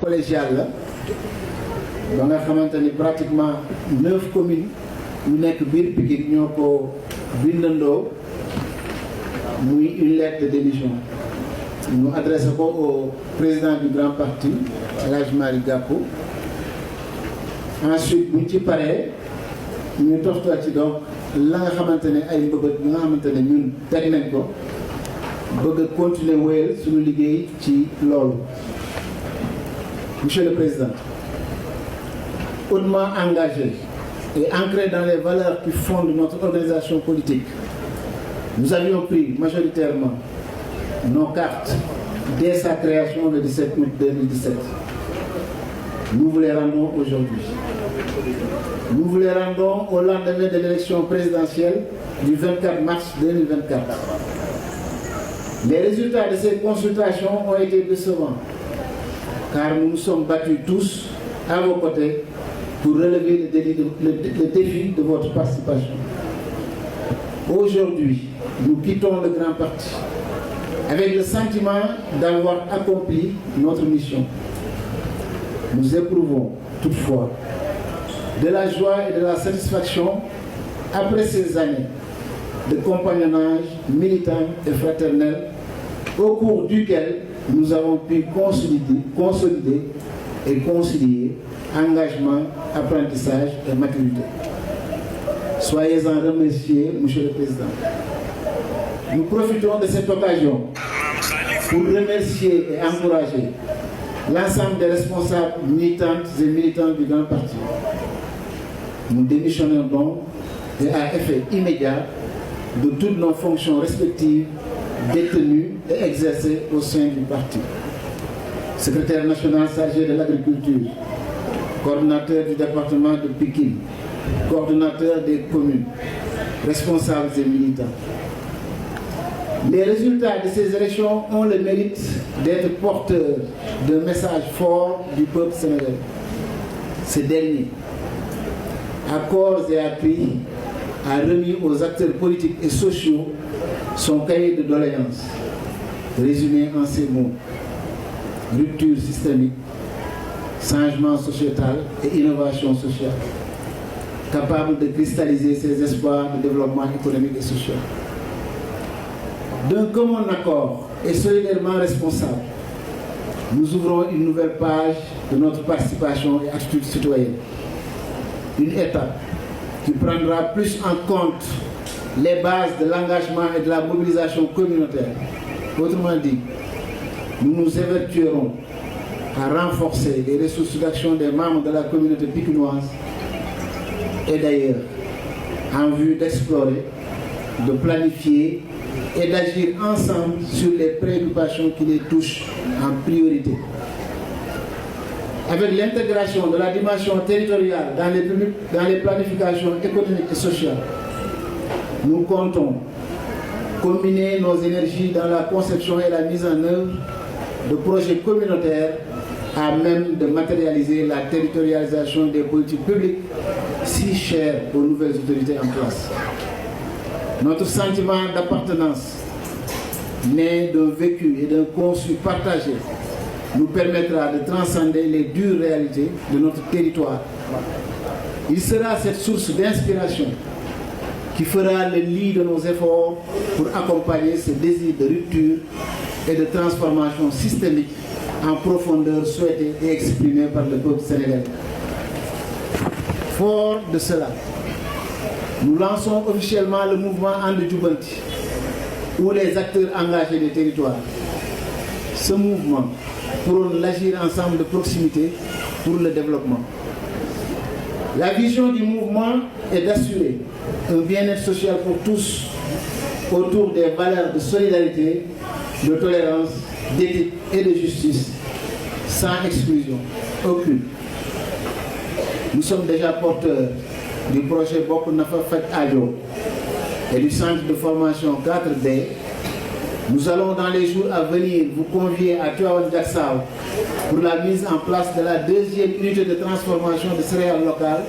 collégiale la ba nga xamante ni pratiquement 9 communes yu nekk biir Pikine ñoo ko bindandoo muy une lettre de démission ñu adressé ko au président du grand parti El Hadji Malick Gakou. Ensuite buñ ci paree ñu toftal ci donc la nga xamante ne ay mbëbët bi nga xamante ne ñun teg nañ ko bëgg a continuer wéyal suñu liggéey ci loolu. Monsieur le Président, hautement engagé et ancré dans les valeurs qui fondent notre organisation politique, nous avions pris majoritairement nos cartes dès sa création le 17 août 2017. Nous vous les rendons aujourd'hui. Nous vous les rendons au lendemain de l'élection présidentielle du 24 mars 2024. Les résultats de ces consultations ont été décevants, car nous nous sommes battus tous à vos côtés pour relever le défi de votre participation. Aujourd'hui, nous quittons le grand parti avec le sentiment d'avoir accompli notre mission. Nous éprouvons toutefois de la joie et de la satisfaction après ces années de compagnonnage militant et fraternel au cours duquel nous avons pu consolider et concilier engagement, apprentissage et maturité. Soyez-en remerciés, Monsieur le Président. Nous profitons de cette occasion pour remercier et encourager l'ensemble des responsables militantes et militants du grand parti. Nous démissionnons donc et à effet immédiat de toutes nos fonctions respectives détenues et exercées au sein du parti. Secrétaire national chargé de l'agriculture, coordonnateur du département de Pikine, coordonnateur des communes, responsables et militants. Les résultats de ces élections ont le mérite d'être porteurs d'un message fort du peuple sénégalais. Ce dernier, à corps et à cri, a remis aux acteurs politiques et sociaux son cahier de doléances, résumé en ces mots: rupture systémique, changement sociétal et innovation sociale, capable de cristalliser ses espoirs de développement économique et social. D'un commun accord et solidairement responsable, nous ouvrons une nouvelle page de notre participation et attitude citoyenne. Une étape qui prendra plus en compte les bases de l'engagement et de la mobilisation communautaire. Autrement dit, nous nous évertuerons à renforcer les ressources d'action des membres de la communauté pikinoise et d'ailleurs, en vue d'explorer, de planifier et d'agir ensemble sur les préoccupations qui les touchent en priorité. Avec l'intégration de la dimension territoriale dans les planifications économiques et sociales, nous comptons combiner nos énergies dans la conception et la mise en œuvre de projets communautaires à même de matérialiser la territorialisation des politiques publiques si chères aux nouvelles autorités en place. Notre sentiment d'appartenance, né d'un vécu et d'un conçu partagé, nous permettra de transcender les dures réalités de notre territoire. Il sera cette source d'inspiration qui fera le lit de nos efforts pour accompagner ce désir de rupture et de transformation systémique en profondeur souhaité et exprimé par le peuple sénégalais. Fort de cela, nous lançons officiellement le mouvement And Jubanti, où les acteurs engagés des territoires. Ce mouvement prône l'agir ensemble de proximité pour le développement. La vision du mouvement est d'assurer un bien-être social pour tous autour des valeurs de solidarité, de tolérance, d'éthique et de justice, sans exclusion aucune. Nous sommes déjà porteurs du projet Bokk Nafa Faj Aajo et du centre de formation 4D. Nous allons dans les jours à venir vous convier à Tivaouane Diacksao pour la mise en place de la deuxième unité de transformation de céréales locales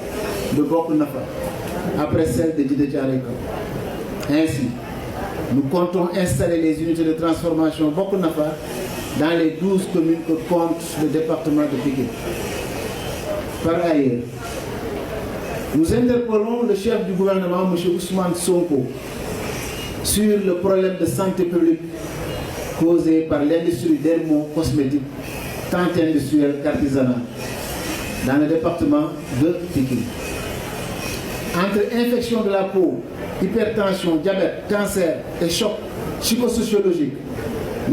de Bokk Nafa, après celle de Djiddah Thiaroye Kao. Ainsi, nous comptons installer les unités de transformation Bokk Nafa dans les 12 communes que compte le département de Pikine. Par ailleurs, nous interpellons le chef du gouvernement, M. Ousmane Sonko, sur le problème de santé publique causé par l'industrie dermo-cosmétique, tant industrielle qu'artisanale, dans le département de Pikine. Entre infection de la peau, hypertension, diabète, cancer et choc psychosociologique,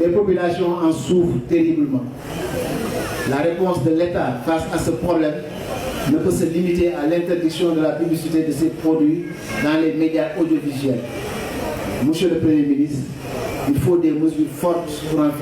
les populations en souffrent terriblement. La réponse de l'État face à ce problème ne peut se limiter à l'interdiction de la publicité de ces produits dans les médias audiovisuels. Monsieur le Premier ministre, il faut des mesures fortes pour en finir.